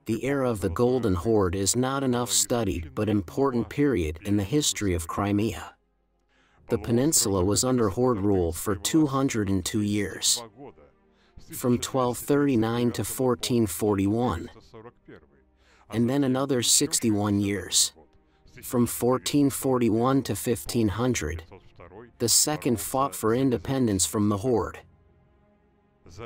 the era of the Golden Horde is not enough studied but important period in the history of Crimea. The peninsula was under Horde rule for 202 years, from 1239 to 1441, and then another 61 years, from 1441 to 1500. The second fought for independence from the Horde.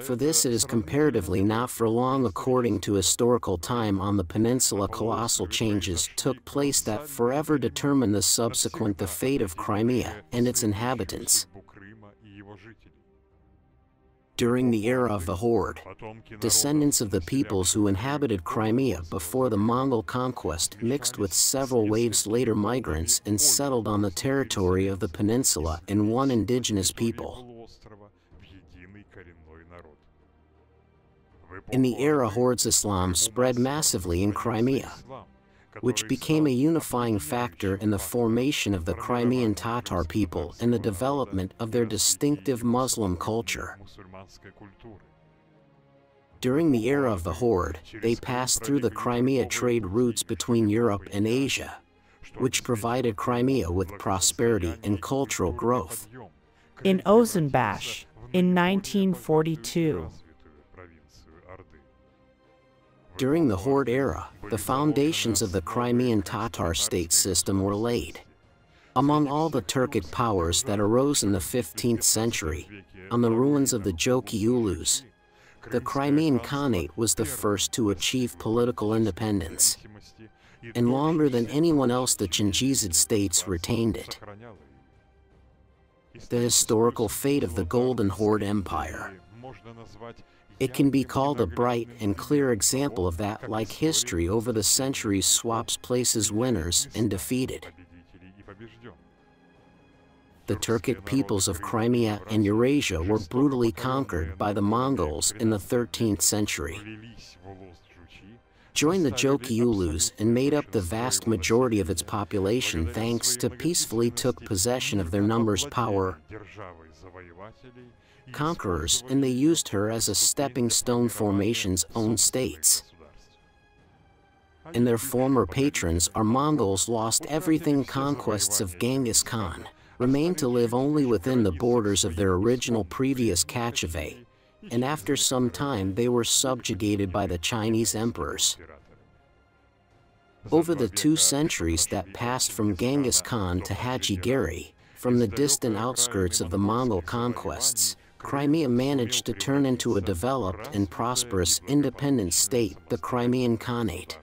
For this it is comparatively not for long. According to historical time on the peninsula, colossal changes took place that forever determined the fate of Crimea and its inhabitants. During the era of the Horde, descendants of the peoples who inhabited Crimea before the Mongol conquest mixed with several waves later migrants and settled on the territory of the peninsula in one indigenous people. In the era Hordes, Islam spread massively in Crimea, which became a unifying factor in the formation of the Crimean Tatar people and the development of their distinctive Muslim culture. During the era of the Horde, they passed through the Crimea trade routes between Europe and Asia, which provided Crimea with prosperity and cultural growth. In Ozenbash, in 1942. During the Horde era, the foundations of the Crimean Tatar state system were laid. Among all the Turkic powers that arose in the 15th century, on the ruins of the Joki Ulus, the Crimean Khanate was the first to achieve political independence, and longer than anyone else the Chingiskhan states retained it. The historical fate of the Golden Horde Empire. It can be called a bright and clear example of that. Like history over the centuries swaps places winners and defeated. The Turkic peoples of Crimea and Eurasia were brutally conquered by the Mongols in the 13th century, joined the Joki Ulus and made up the vast majority of its population thanks to peacefully took possession of their numbers power. Conquerors, and they used her as a stepping stone formation's own states. And their former patrons, our Mongols, lost everything. Conquests of Chingiskhan remained to live only within the borders of their original previous Kachave, and after some time they were subjugated by the Chinese emperors. Over the 2 centuries that passed from Chingiskhan to Haji Gerai, from the distant outskirts of the Mongol conquests, Crimea managed to turn into a developed and prosperous independent state, the Crimean Khanate.